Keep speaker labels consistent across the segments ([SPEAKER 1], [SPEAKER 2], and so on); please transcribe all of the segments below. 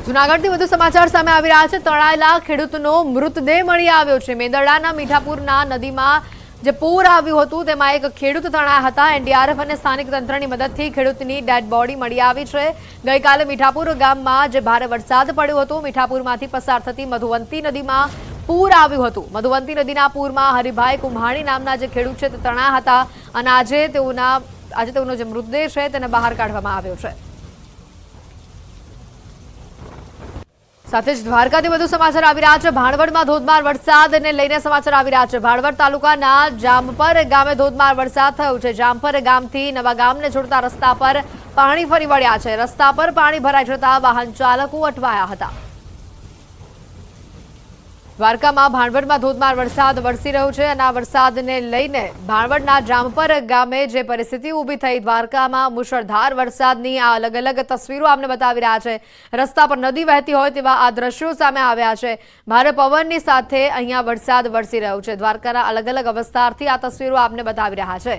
[SPEAKER 1] જૂનાગઢથી વધુ સમાચાર સામે આવી રહ્યા છે। તણાયેલા ખેડૂતનો મૃતદેહ મળી આવ્યો છે। મેંદરડાના મીઠાપુરના નદીમાં જે પૂર આવ્યું હતું તેમાં એક ખેડૂત તણાયા હતા। એનડીઆરએફ અને સ્થાનિક તંત્રની મદદથી ખેડૂતની ડેડ બોડી મળી આવી છે। ગઈકાલે મીઠાપુર ગામમાં જે ભારે વરસાદ પડ્યો હતો, મીઠાપુરમાંથી પસાર થતી મધુવંતી નદીમાં પૂર આવ્યું હતું। મધુવંતી નદીના પૂરમાં હરિભાઈ કુમ્હાણી નામના જે ખેડૂત છે તે તણાયા હતા અને આજે તેઓનો જે મૃતદેહ છે તેને બહાર કાઢવામાં આવ્યો છે। સાથે જ દ્વારકાથી વધુ સમાચાર આવી રહ્યા છે। ભાણવડમાં ધોધમાર વરસાદને લઈને સમાચાર આવી રહ્યા છે। ભાણવડ તાલુકાના જામપર ગામે ધોધમાર વરસાદ થયો છે। જામપર ગામથી નવા ગામને જોડતા રસ્તા પર પાણી ફરી વળ્યા છે। રસ્તા પર પાણી ભરાઈ જતા વાહન ચાલકો અટવાયા હતા। દ્વારકામાં ભાણવડમાં ધોધમાર વરસાદ વરસી રહ્યો છે અને આ વરસાદને લઈને ભાણવડના જામપર ગામે જે પરિસ્થિતિ ઊભી થઈ, દ્વારકામાં મુશળધાર વરસાદની આ અલગ અલગ તસવીરો આપને બતાવી રહ્યા છે। રસ્તા પર નદી વહેતી હોય તેવા આ દ્રશ્યો સામે આવ્યા છે। ભારે પવનની સાથે અહીંયા વરસાદ વરસી રહ્યો છે। દ્વારકાના અલગ અલગ વિસ્તારથી આ તસવીરો આપને બતાવી રહ્યા છે।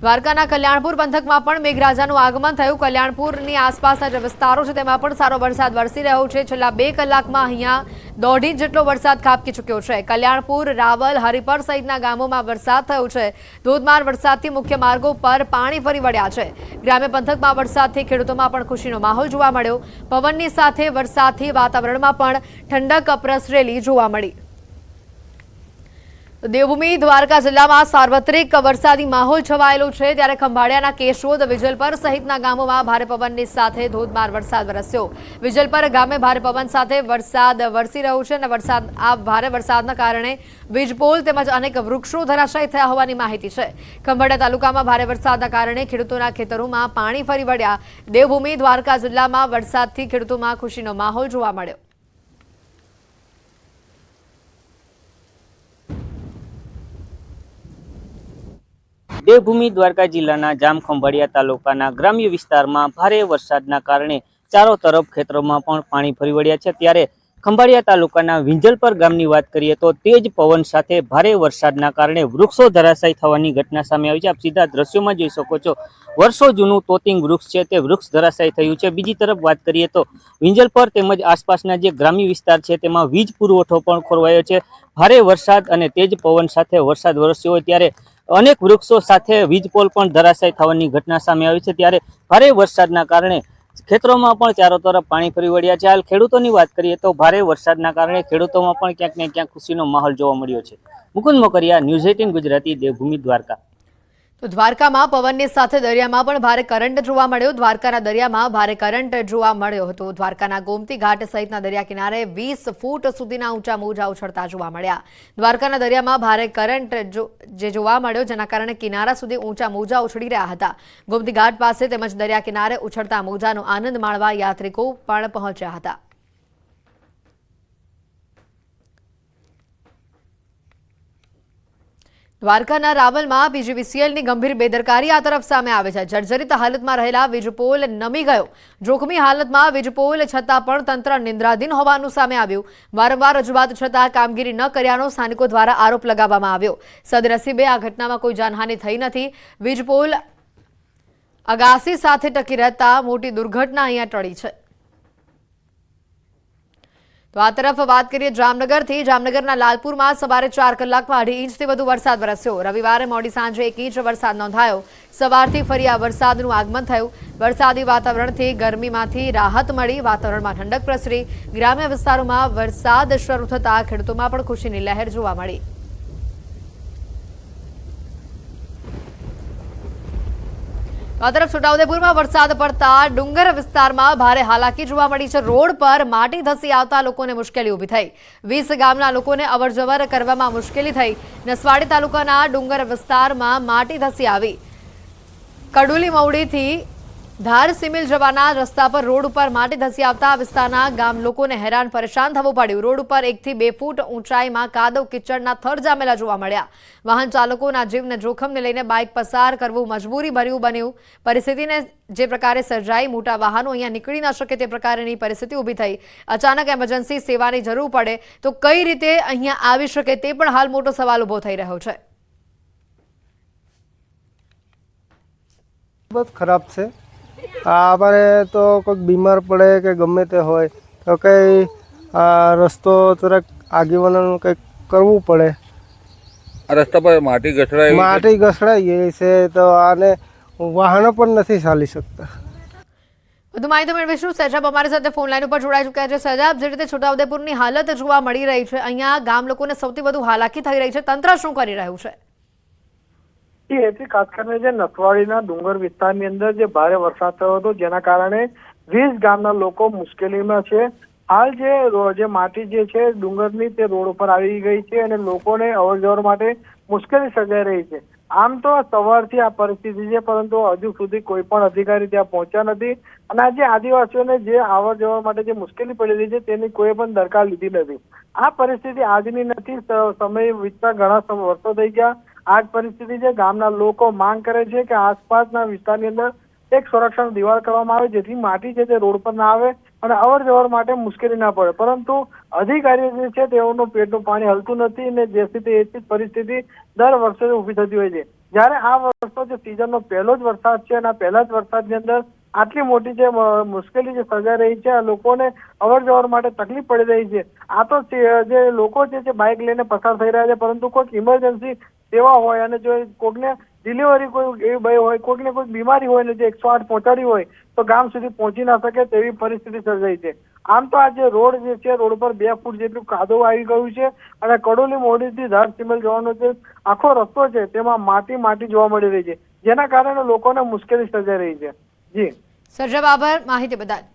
[SPEAKER 1] દ્વારકાના કલ્યાણપુર પંથકમાં પણ મેઘરાજાનું આગમન થયું। કલ્યાણપુરની આસપાસના જે વિસ્તારો છે તેમાં પણ સારો વરસાદ વરસી રહ્યો છે। છેલ્લા 2 કલાકમાં અહીંયા 1.5 ઇંચ જેટલો વરસાદ ખાબકી ચૂક્યો છે। કલ્યાણપુર, રાવલ, હરિપર સહિતના ગામોમાં વરસાદ થયો છે। ધોધમાર વરસાદથી મુખ્ય માર્ગો પર પાણી ફરી વળ્યા છે। ગ્રામ્ય પંથકમાં વરસાદથી ખેડૂતોમાં પણ ખુશીનો માહોલ જોવા મળ્યો। પવનની સાથે વરસાદથી વાતાવરણમાં પણ ઠંડક પ્રસરેલી જોવા મળી। દેવભૂમિ દ્વારકા જિલ્લામાં સાર્વત્રિક વરસાદી માહોલ છવાયેલો છે। ત્યારે ખંભાળિયાના કેશોદ, વિજલપર સહિતના ગામોમાં ભારે પવનની સાથે ધોધમાર વરસાદ વરસ્યો। વિજલપર ગામે ભારે પવન સાથે વરસાદ વરસી રહ્યો છે અને ભારે વરસાદના કારણે વીજપોલ તેમજ અનેક વૃક્ષો ધરાશાયી થયા હોવાની માહિતી છે। ખંભાળિયા તાલુકામાં ભારે વરસાદના કારણે ખેડૂતોના ખેતરોમાં પાણી ફરી વળ્યા। દેવભૂમિ દ્વારકા જિલ્લામાં વરસાદથી ખેડૂતોમાં ખુશીનો માહોલ જોવા મળ્યો।
[SPEAKER 2] દેવભૂમિ દ્વારકા જિલ્લાના જામખંભાળિયા તાલુકાના ગ્રામ્ય વિસ્તારમાં ભારે વરસાદના કારણે ચારો તરફ ખેતરોમાં પણ પાણી ફરી વળ્યા છે। ત્યારે ખંભાળિયા તાલુકાના વિંજલપર ગામની વાત કરીએ તો તેજ પવન સાથે ભારે વરસાદના કારણે વૃક્ષો ધરાશાયી થવાની ઘટના સામે આવી છે। આપ સીધા દ્રશ્યોમાં જોઈ શકો છો, વર્ષો જૂનું તોતિંગ વૃક્ષ છે તે વૃક્ષ ધરાશાયી થયું છે। બીજી તરફ વાત કરીએ તો વિંજલપર તેમજ આસપાસના જે ગ્રામ્ય વિસ્તાર છે તેમાં વીજ પુરવઠો પણ ખોરવાયો છે। ભારે વરસાદ અને તેજ પવન સાથે વરસાદ વરસ્યો હોય ત્યારે અનેક વૃક્ષો સાથે વીજપોલ પણ ધરાશાયી થવાની ઘટના સામે આવી છે। ત્યારે ભારે વરસાદના કારણે ખેતરોમાં પણ ચારો તરફ પાણી ફરી વળ્યા છે। હાલ ખેડૂતોની વાત કરીએ તો ભારે વરસાદના કારણે ખેડૂતોમાં પણ ક્યાંક ને ક્યાંક ખુશીનો માહોલ જોવા મળ્યો છે। મુકુંદ મોકરિયા, ન્યૂઝ 18 ગુજરાતી, દેવભૂમિ દ્વારકા।
[SPEAKER 1] તો દ્વારકામાં પવનની સાથે દરિયામાં પણ ભારે કરંટ જોવા મળ્યો। દ્વારકાના દરિયામાં ભારે કરંટ જોવા મળ્યો હતો। દ્વારકાના ગોમતી ઘાટ સહિતના દરિયા કિનારે 20 ફૂટ સુધીના ઊંચા મોજા ઉછળતા જોવા મળ્યા। દ્વારકાના દરિયામાં ભારે કરંટ જે જોવા મળ્યો, જેના કારણે કિનારા સુધી ઊંચા મોજા ઉછળી રહ્યા હતા। ગોમતી ઘાટ પાસે તેમજ દરિયા કિનારે ઉછળતા મોજાનો આનંદ માણવા યાત્રિકો પણ પહોંચ્યા હતા। દ્વારકાના રાવલમાં પીજીવીસીએલની ગંભીર બેદરકારી આ તરફ સામે આવે છે। જર્જરિત હાલતમાં રહેલા વીજપોલ નમી ગયો। જોખમી હાલતમાં વીજપોલ છતાં પણ તંત્ર નિંદ્રાધીન હોવાનું સામે આવ્યું। વારંવાર રજૂઆત છતાં કામગીરી ન કર્યાનો સ્થાનિકો દ્વારા આરોપ લગાવવામાં આવ્યો। સદનસીબે આ ઘટનામાં કોઈ જાનહાનિ થઈ નથી। વીજપોલ અગાસી સાથે ટકી રહેતા મોટી દુર્ઘટના અહીંયા ટળી છે। તો આ તરફ વાત કરીએ જામનગરથી। જામનગરના લાલપુરમાં સવારે 4 કલાકમાં 2.5 ઇંચથી વધુ વરસાદ વરસ્યો। રવિવારે મોડી સાંજે 1 ઇંચ વરસાદ નોંધાયો। સવારથી ફરી આ વરસાદનું આગમન થયું। વરસાદી વાતાવરણથી ગરમીમાંથી રાહત મળી, વાતાવરણમાં ઠંડક પ્રસરી। ગ્રામ્ય વિસ્તારોમાં વરસાદ શરૂ થતાં ખેડૂતોમાં પણ ખુશીની લહેર જોવા મળી। આ તરફ છોટાઉદેપુરમાં વરસાદ પડતા ડુંગર વિસ્તારમાં ભારે હાલાકી જોવા મળી છે। રોડ પર માટી ધસી આવતા લોકોને મુશ્કેલી ઊભી થઈ। 20 ગામના લોકોને અવરજવર કરવામાં મુશ્કેલી થઈ। નસવાડી તાલુકાના ડુંગર વિસ્તારમાં માટી ધસી આવી। કડુલી મવડીથી ધાર સિમિલ જવાના રસ્તા પર રોડ ઉપર માટી ધસી આવતા વિસ્તારના ગામ લોકોને હેરાન પરેશાન થવું પડ્યું। રોડ ઉપર 1 થી 2 ફૂટ ઊંચાઈમાં કાદવ કિચડના થર જામેલા જોવા મળ્યા। વાહન ચાલકોના જીવને જોખમને લઈને બાઇક પસાર કરવું મજબૂરી ભર્યું બન્યું। પરિસ્થિતિને જે પ્રકારે સર્જાઈ, મોટા વાહનો અહીંયા નીકળી ન શકે તે પ્રકારની પરિસ્થિતિ ઊભી થઈ। અચાનક એમરજન્સી સેવાની જરૂર પડે તો કઈ રીતે અહીંયા આવી શકે તે પણ હાલ મોટો સવાલ ઊભો થઈ રહ્યો છે।
[SPEAKER 3] बहुत खराब છે। આપણે તો કોઈક બીમાર પડે કે ગમે તે હોય તો કંઈ રસ્તો જરાક આગેવાનોનું કંઈક કરવું પડે.
[SPEAKER 4] આ રસ્તા પર માટી ઘસડાય
[SPEAKER 3] માટી ઘસડાઈ ગઈ છે તો આને વાહનો પણ નથી ચાલી શકતા.
[SPEAKER 1] વધુ માહિતી મેળવીશું. સજાબ અમારી સાથે ફોન લાઈન ઉપર જોડાઈ ચૂક્યા છે. સજાબ, જે રીતે છોટાઉદેપુરની હાલત જોવા મળી રહી છે, અહીંયા ગામ લોકોને સૌથી વધુ હાલાકી થઈ રહી છે, તંત્ર શું કરી રહ્યું છે?
[SPEAKER 5] એથી ખાસ કરીને જે નસવાડીના ડુંગર વિસ્તારની અંદર જે ભારે વરસાદ થયો હતો જેના કારણે 20 ગામના લોકો મુશ્કેલીમાં છે. હાલ જે માટી જે છે ડુંગરની તે રોડ ઉપર આવી ગઈ છે અને લોકોને અવર જવર માટે મુશ્કેલી સર્જાઈ રહી છે. આમ તો સવારથી આ પરિસ્થિતિ છે, પરંતુ હજુ સુધી કોઈ પણ અધિકારી ત્યાં પહોંચ્યા નથી અને આજે આદિવાસીઓને જે અવર જવર માટે જે મુશ્કેલી પડી રહી છે તેની કોઈ પણ દરકાર લીધી નથી. આ પરિસ્થિતિ આજની નથી, સમય વીતતા ઘણા વર્ષો થઈ ગયા. આ જ પરિસ્થિતિ છે. ગામના લોકો માંગ કરે છે કે આસપાસના વિસ્તારની અંદર એક સંરક્ષણ દિવાલ કરવામાં આવે જેથી માટી છે તે રોડ પર ના આવે અને અવર જવર માટે મુશ્કેલી ના પડે. પરંતુ અધિકારીઓ જે છે તેઓનું પેટનું પાણી હલતું નથી અને જેથી તે જ પરિસ્થિતિ દર વર્ષે ઊભી થતી હોય છે. જ્યારે આ વર્ષનો જે સિઝનનો પહેલો જ વરસાદ છે અને આ પહેલા જ વરસાદની અંદર આટલી મોટી જે મુશ્કેલી જે સર્જાઈ રહી છે, લોકોને અવર જવર માટે તકલીફ પડી રહી છે. આ તો જે લોકો છે બાઇક લઈને પસાર થઈ રહ્યા છે, પરંતુ કોઈક ઇમરજન્સી સેવા હોય અને જો કોઈકને ડિલિવરી કોઈ એવી ભય હોય, કોઈકને કોઈ બીમારી હોય ને જે 108 પહોંચાડી હોય તો ગામ સુધી પહોંચી ના શકે તેવી પરિસ્થિતિ સર્જાઈ છે. આમ તો આ જે રોડ જે છે રોડ પર 2 ફૂટ જેટલું કાદવ આવી ગયું છે અને કડોલી મોડીથી ધાર સિમલ જવાનો જે આખો રસ્તો છે તેમાં માટી જોવા મળી રહી છે, જેના કારણે લોકોને મુશ્કેલી સર્જાઈ રહી છે. જી
[SPEAKER 1] સજાબ, આભાર માહિતી બદલ.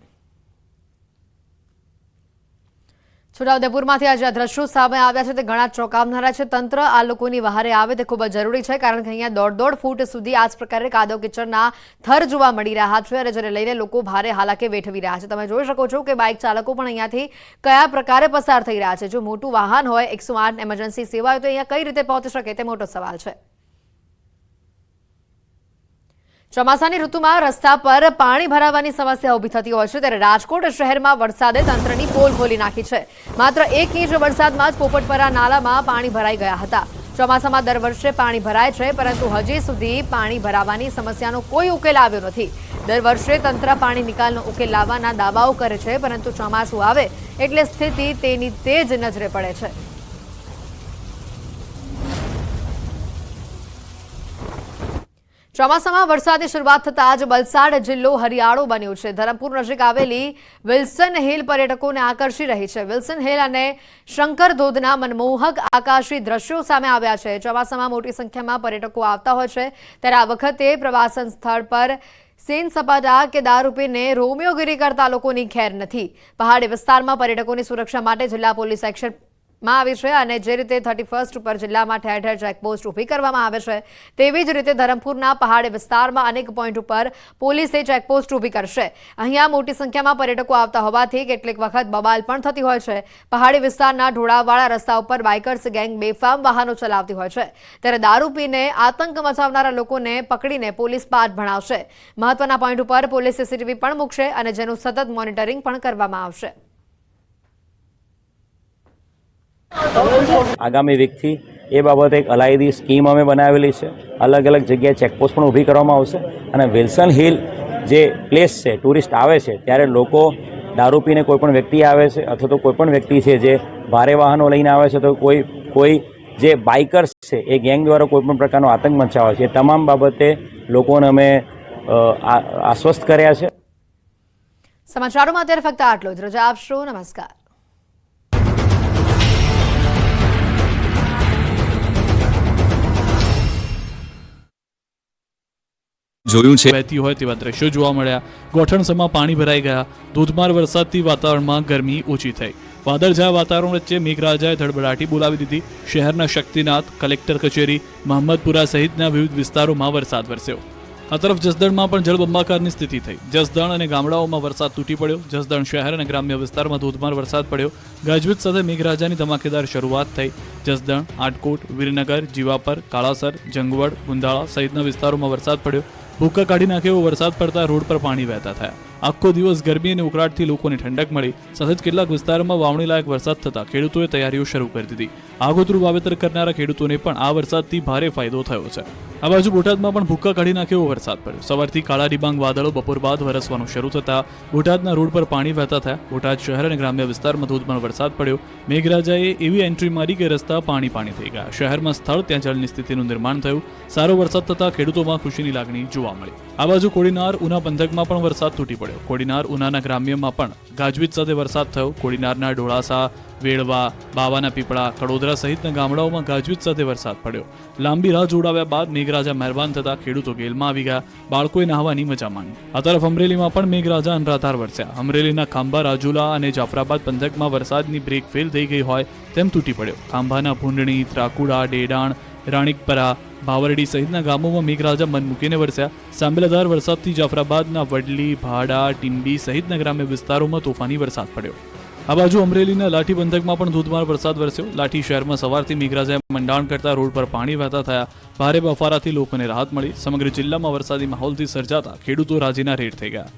[SPEAKER 1] છોટાઉદેપુરમાંથી આજે આ દ્રશ્યો સામે આવ્યા છે તે ઘણા ચોંકાવનારા છે. તંત્ર આ લોકોની વહારે આવે તે ખૂબ જ જરૂરી છે, કારણ કે અહીંયા 1.5 ફૂટ સુધી આ જ પ્રકારે કાદવ કિચડના થર જોવા મળી રહ્યા છે અને જેને લઈને લોકો ભારે હાલાકી વેઠવી રહ્યા છે. તમે જોઈ શકો છો કે બાઇક ચાલકો પણ અહીંયાથી કયા પ્રકારે પસાર થઈ રહ્યા છે. જો મોટું વાહન હોય, 108 એમરજન્સી સેવા હોય તો અહીંયા કઈ રીતે પહોંચી શકે તે મોટો સવાલ છે. ચોમાસાની ઋતુમાં રસ્તા પર પાણી ભરાવાની સમસ્યા ઊભી થતી હોય છે, ત્યારે રાજકોટ શહેરમાં વરસાદે તંત્રની પોલ ખોલી નાખી છે. માત્ર 1 ઇંચ વરસાદમાં જ પોપટપરા નાલામાં પાણી ભરાઈ ગયા હતા. ચોમાસામાં દર વર્ષે પાણી ભરાય છે, પરંતુ હજી સુધી પાણી ભરાવાની સમસ્યાનો કોઈ ઉકેલ આવ્યો નથી. દર વર્ષે તંત્ર પાણી નિકાલનો ઉકેલ લાવવાના દાવાઓ કરે છે, પરંતુ ચોમાસું આવે એટલે સ્થિતિ તેની તે જ નજરે પડે છે. ચોમાસામાં વરસાદની શરૂઆત થતાં જ વલસાડ જિલ્લો હરિયાળો બન્યો છે. ધરમપુર નજીક આવેલી વિલ્સન હિલ પર્યટકોને આકર્ષી રહી છે. વિલ્સન હિલ અને શંકર ધોધના મનમોહક આકાશી દ્રશ્યો સામે આવ્યા છે. ચોમાસામાં મોટી સંખ્યામાં પર્યટકો આવતા હોય છે, ત્યારે આ વખતે પ્રવાસન સ્થળ પર સેન સપાટા કે દારૂ પીને રોમિયોગીરી કરતા લોકોની ખેર નથી. પહાડી વિસ્તારમાં પર્યટકોની સુરક્ષા માટે જિલ્લા પોલીસ એક્શન આવી છે અને જે રીતે 31 ઉપર જિલ્લામાં ઠેર ઠેર ચેકપોસ્ટ ઊભી કરવામાં આવે છે, તેવી જ રીતે ધરમપુરના પહાડી વિસ્તારમાં અનેક પોઈન્ટ ઉપર પોલીસે ચેકપોસ્ટ ઊભી કરશે. અહીંયા મોટી સંખ્યામાં પર્યટકો આવતા હોવાથી કેટલીક વખત બબાલ પણ થતી હોય છે. પહાડી વિસ્તારના ઢોળાવવાળા રસ્તા ઉપર બાઇકર્સ ગેંગ બેફામ વાહનો ચલાવતી હોય છે, ત્યારે દારૂ પીને આતંક મચાવનારા લોકોને પકડીને પોલીસ પાઠ ભણાવશે. મહત્વના પોઈન્ટ ઉપર પોલીસ સીસીટીવી પણ મૂકશે અને જેનું સતત મોનિટરિંગ પણ કરવામાં આવશે.
[SPEAKER 6] આગામી વીકથી એ બાબતે એક અલાયદી સ્કીમ અમે બનાવેલી છે. અલગ અલગ જગ્યાએ ચેકપોસ્ટ પણ ઊભી કરવામાં આવશે અને વિલ્સન હિલ જે પ્લેસ છે, ટુરિસ્ટ આવે છે ત્યારે લોકો દારૂ પીને કોઈ પણ વ્યક્તિ આવે છે અથવા તો કોઈ પણ વ્યક્તિ છે જે ભારે વાહનો લઈને આવે છે તો કોઈ જે બાઇકર્સ છે એ ગેંગ દ્વારા કોઈ પણ પ્રકારનો આતંક મચાવે છે, એ તમામ બાબતે લોકોને અમે આશ્વસ્ત કર્યા છે.
[SPEAKER 1] સમાચારોમાં અત્યારે ફક્ત આટલું જ. રજા આપશો. નમસ્કાર.
[SPEAKER 7] જોયું છે વહેતી હોય તેવા દ્રશ્યો જોવા મળ્યા. ગોઠણસમાં પાણી ભરાઈ ગયા. ધોધમાર વરસાદથી વાતાવરણમાં ગરમી ઓછી થઈ. વાદળછાયા વાતાવરણ વચ્ચે મેઘરાજાએ ધડબડાટી બોલાવી દીધી. શહેરના શક્તિનાથ, કલેક્ટર કચેરી, મહમ્મદપુરા સહિતના વિવિધ વિસ્તારોમાં વરસાદ વરસ્યો. આ તરફ જસદણમાં પણ જળબંબાકારની સ્થિતિ થઈ. જસદણ અને ગામડાઓમાં વરસાદ તૂટી પડ્યો. જસદણ શહેર અને ગ્રામ્ય વિસ્તારમાં ધોધમાર વરસાદ પડ્યો. ગાજવીજ સાથે મેઘરાજાની ધમાકેદાર શરૂઆત થઈ. જસદણ, આટકોટ, વીરનગર, જીવાપર, કાળાસર, જંગવડ, ગુંદાળા સહિતના વિસ્તારોમાં વરસાદ પડ્યો. ભૂક્કા કાઢી નાખે એવો વરસાદ પડતા રોડ પર પાણી વહેતા થયા. આખો દિવસ ગરમી અને ઉકળાટથી લોકોને ઠંડક મળી. સાથે જ કેટલાક વિસ્તારોમાં વાવણી લાયક વરસાદ થતા ખેડૂતોએ તૈયારીઓ શરૂ કરી દીધી. આગોતરું વાવેતર કરનારા ખેડૂતોને પણ આ વરસાદથી ભારે ફાયદો થયો છે. આ બાજુ બોટાદમાં પણ ભૂક્કા કાઢી નાખે એવો વરસાદ પડ્યો. સવારથી કાળા ડિબાંગ વાદળો બપોર બાદ વરસવાનું શરૂ થતા બોટાદના રોડ પર પાણી વહેતા થયા. બોટાદ શહેર અને ગ્રામ્ય વિસ્તારમાં ધોધમાર વરસાદ પડ્યો. મેઘરાજાએ એવી એન્ટ્રી મારી કે રસ્તા પાણી થઈ ગયા. શહેરમાં સ્થળ ત્યાં જળની સ્થિતિનું નિર્માણ થયું. સારો વરસાદ થતા ખેડૂતોમાં ખુશીની લાગણી જોવા મળી. આ બાજુ કોડીનાર ઉના પંથકમાં પણ વરસાદ તૂટી પડ્યો. કોડીનાર ઉનાના ગ્રામ્યમાં પણ ગાજવીજ સાથે વરસાદ થયો. કોડીનારના ઢોળાસા, વેળવા, બાવાના પીપળા, કડોદરા સહિતના ગામડાઓમાં ગાજવીજ સાથે વરસાદ પડ્યો. લાંબી રાહ જોડાવ્યા બાદ મેઘરાજા મહેરબાન થતા ખેડૂતો ગેલમાં આવી ગયા. બાળકોએ નહાવાની મજા માણી. આ તરફ અમરેલીમાં પણ મેઘરાજા અનરાધાર વરસ્યા. અમરેલીના ખાંભા, રાજુલા અને જાફરાબાદ પંથકમાં વરસાદની બ્રેક ફેલ થઈ ગઈ હોય તેમ તૂટી પડ્યો. ખાંભાના ભૂંડણી, ત્રાકુડા, ડેડાણ, રાણીકપરા, ભાવરડી સહિતના ગામોમાં મેઘરાજા મન મૂકીને વરસ્યા. સાંબેલાધાર વરસાદથી જાફરાબાદના વડલી, ભાડા, ટીંબી સહિતના ગ્રામ્ય વિસ્તારોમાં તોફાની વરસાદ પડ્યો. આ બાજુ અમરેલીના લાઠી પંથકમાં પણ ધોધમાર વરસાદ વરસ્યો. લાઠી શહેરમાં સવારથી મેઘરાજાએ મંડાણ કરતા રોડ પર પાણી વહેતા થયા. ભારે બફારાથી લોકોને રાહત મળી. સમગ્ર જિલ્લામાં વરસાદી માહોલથી સર્જાતા ખેડૂતો રાજીના રેડ થઈ ગયા.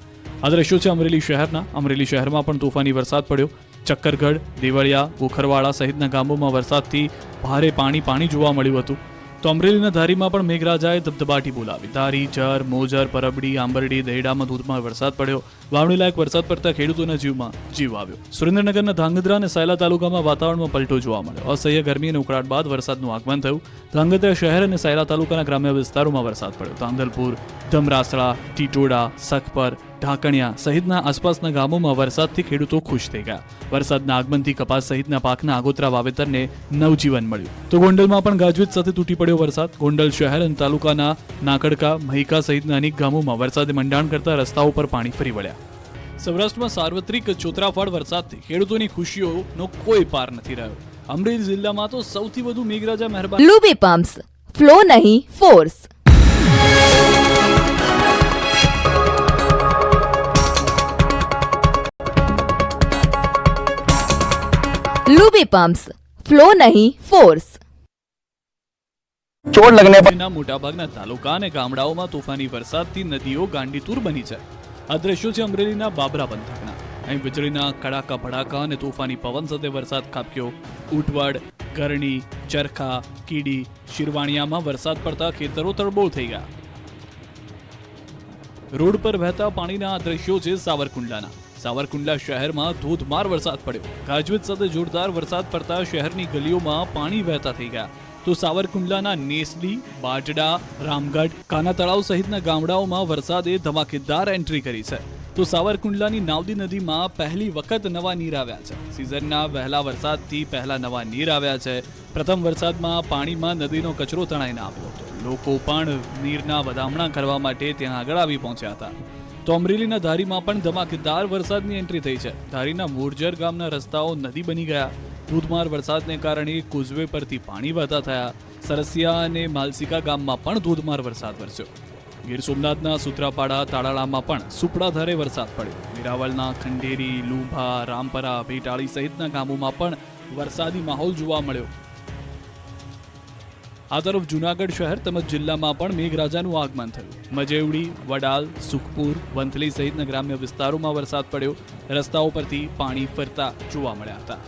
[SPEAKER 7] આ દ્રશ્યો છે અમરેલી શહેરના. અમરેલી શહેરમાં પણ તોફાની વરસાદ પડ્યો. ચક્કરગઢ, દેવળિયા, ગોખરવાડા સહિતના ગામોમાં વરસાદથી ભારે પાણી જોવા મળ્યું હતું. તો અમરેલીના ધારીમાં પણ મેઘરાજાએ ધબધબાટી બોલાવી. ધારી, જર, મોજર, પરબડી, આંબરડી, દહેડામાં ધોધમાર વરસાદ પડ્યો. વાવણી લાયક વરસાદ પડતા ખેડૂતોના જીવમાં જીવ આવ્યો. સુરેન્દ્રનગરના ધાંગધ્રા અને સાયલા તાલુકામાં વાતાવરણમાં પલટો જોવા મળ્યો. અસહ્ય ગરમી અને ઉકળાટ બાદ વરસાદનું આગમન થયું. ધાંગધ્રા શહેર અને સાયલા તાલુકાના ગ્રામ્ય વિસ્તારોમાં વરસાદ પડ્યો. ધાંધલપુર, ધમરાસળા, ટીટોડા, સખપર, ઢાકણિયા સહિતના આસપાસના ગામોમાં વરસાદથી ખેડૂતો ખુશ થઈ ગયા. વરસાદના આગમનથી કપાસ સહિતના પાકના આગોતરા વાવેતરને નવજીવન મળ્યું. તો ગોંડલમાં પણ ગાજવીજ સાથે તૂટી પડ્યો વરસાદ. ગોંડલ શહેર અને તાલુકાના નાકડકા, મહિકા સહિતના અનેક ગામોમાં વરસાદે મંડાણ કરતા રસ્તાઓ પર પાણી ફરી વળ્યા. સૌરાષ્ટ્રમાં સાર્વત્રિક ચોતરાફાળ વરસાદથી ખેડૂતોની ખુશીઓનો કોઈ પાર નથી રહ્યો. અમરેલી જિલ્લામાં તો સૌથી વધુ મેઘરાજા મહેરબાન.
[SPEAKER 8] લૂબી પમ્પ્સ, ફ્લો નહીં ફોર્સ. लूबी पंप्स, फ्लो नहीं फोर्स.
[SPEAKER 3] ચોટ લગને
[SPEAKER 7] રાજ્યના મોટાભાગના તાલુકા અને ગામડાઓમાં તોફાની વરસાદથી નદીઓ ગાંડીતુર બની છે. આ દ્રશ્યો છે અમરેલીના બાબરા પંથકના. અહીં વીજળીના કડાકા ભડાકા અને તોફાની પવન સાથે વરસાદ ખાબક્યો. ઉટવડ, ગરણી, ચરખા, કીડી, શિરવાણિયામાં વરસાદ પડતા ખેતરો તરબોળ થઈ ગયા. રોડ પર વહેતા પાણીના આ દ્રશ્યો છે સાવરકુંડલાના. સાવરકુંડલા શહેરમાં ધોધમાર વરસાદ પડ્યો. ગાજવીજ સાથે જોરદાર વરસાદ પડતા શહેરની ગલીઓમાં પાણી વહેતા થઈ ગયા. તો સાવરકુંડલાના નેસડી, બાજડા, રામગઢ, કાના તળાવ સહિતના ગામડાઓમાં વરસાદે ધમાકેદાર એન્ટ્રી કરી છે. તો સાવરકુંડલાની નાવદી નદીમાં પહેલી વખત નવા નીર આવ્યા છે. સિઝનના વહેલા વરસાદથી પહેલા નવા નીર આવ્યા છે. પ્રથમ વરસાદમાં પાણીમાં નદીનો કચરો તણાઈને આવ્યો હતો. લોકો પણ નીરના વધામણા કરવા માટે ત્યાં આગળ આવી પહોંચ્યા હતા. તો અમરેલીના ધારીમાં પણ ધમાકેદાર વરસાદની એન્ટ્રી થઈ છે. ધારીના મોરજર ગામના રસ્તાઓ નદી બની ગયા. ધોધમાર વરસાદને કારણે કોઝવે પરથી પાણી વહેતા થયા. સરસિયા અને માલસિકા ગામમાં પણ ધોધમાર વરસાદ વરસ્યો. ગીર સોમનાથના સુત્રાપાડા, તાળાળામાં પણ સુપડાધારે વરસાદ પડ્યો. વેરાવળના ખંડેરી, લુંભા, રામપરા, ભેટાળી સહિતના ગામોમાં પણ વરસાદી માહોલ જોવા મળ્યો. આ તરફ જૂનાગઢ શહેર તેમજ જિલ્લામાં પણ મેઘરાજાનું આગમન થયું. મજેવડી, વડાલ, સુખપુર, વંથલી સહિતના ગ્રામ્ય વિસ્તારોમાં વરસાદ પડ્યો. રસ્તાઓ પરથી પાણી ફરતા જોવા મળ્યા હતા.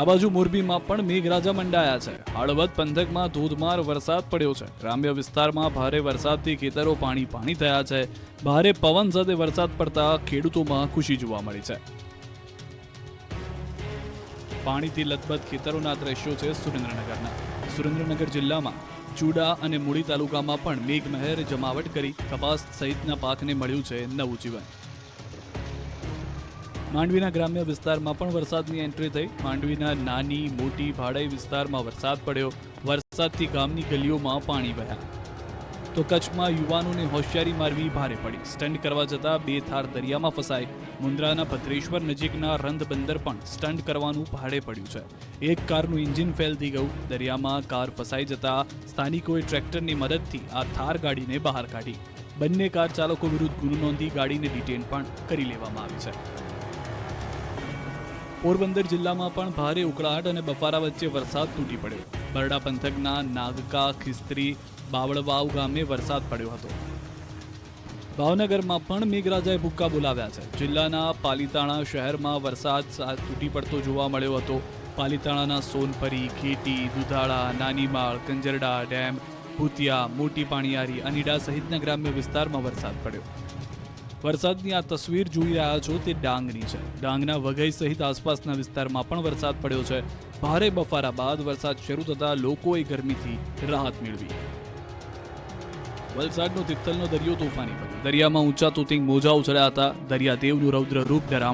[SPEAKER 7] આ બાજુ મોરબીમાં પણ મેઘરાજા મંડાયા છે. હળવદ પંથકમાં ધોધમાર વરસાદ પડ્યો છે. ગ્રામ્ય વિસ્તારમાં ભારે વરસાદથી ખેતરો પાણી થયા છે. ભારે પવન સાથે વરસાદ પડતા ખેડૂતોમાં ખુશી જોવા મળી છે. પાણીથી લથબથ ખેતરોના દ્રશ્યો છે સુરેન્દ્રનગરના. સુરેન્દ્રનગર જિલ્લામાં ચૂડા અને મૂળી તાલુકામાં પણ મેઘમહેર જમાવટ કરી કપાસ સહિતના પાકને મળ્યું છે નવું જીવન. માંડવીના ગ્રામ્ય વિસ્તારમાં પણ વરસાદની એન્ટ્રી થઈ. માંડવીના નાની મોટી ભાડાઈ વિસ્તારમાં વરસાદ પડ્યો. વરસાદથી ગામની ગલીઓમાં પાણી વહ્યા. તો કચ્છમાં યુવાનોને હોશિયારી મારવી ભારે પડી. સ્ટન્ટ કરવા જતા 2 થાર દરિયામાં ફસાય. મુન્દ્રાના ભદ્રેશ્વર નજીકના રંધ બંદર પણ સ્ટન્ટ કરવાનું ભારે પડ્યું છે. એક કારનું એન્જિન ફેલ થઈ ગયું. દરિયામાં કાર ફસાઈ જતા સ્થાનિકોએ ટ્રેક્ટરની મદદથી આ થાર ગાડીને બહાર કાઢી. બંને કાર ચાલકો વિરુદ્ધ ગુનો નોંધી ગાડીને ડિટેન પણ કરી લેવામાં આવી છે. પોરબંદર જિલ્લામાં પણ ભારે ઉકળાટ અને બફારા વચ્ચે વરસાદ તૂટી પડ્યો. બરડા પંથકના નાગકા, ખિસ્ત્રી, બાવળવાવ ગામે વરસાદ પડ્યો હતો. ભાવનગરમાં પણ મેઘરાજાએ ભૂક્કા બોલાવ્યા છે. જિલ્લાના પાલીતાણા શહેરમાં વરસાદ તૂટી પડતો જોવા મળ્યો હતો. પાલીતાણાના સોનપરી, ખેટી, દુધાળા, નાનીમાળ, કંજરડા ડેમ, ભૂતિયા, મોટી પાણીયારી, અનીડા સહિતના ગ્રામ્ય વિસ્તારમાં વરસાદ પડ્યો. વરસાદની આ તસવીર જોઈ રહ્યા છો તે ડાંગની છે. ડાંગના વઘઈ સહિત આસપાસના વિસ્તારમાં પણ વરસાદ પડ્યો છે. ભારે બફારા બાદ વરસાદ શરૂ થતાં લોકોએ ગરમીથી રાહત મેળવી. વલસાડનો તિથલનો દરિયો તોફાની બન્યો. દરિયામાં ઊંચા તોતિંગ મોજા ઉછળ્યા હતા. દરિયાદેવનું રૌદ્ર રૂપ ડરામણું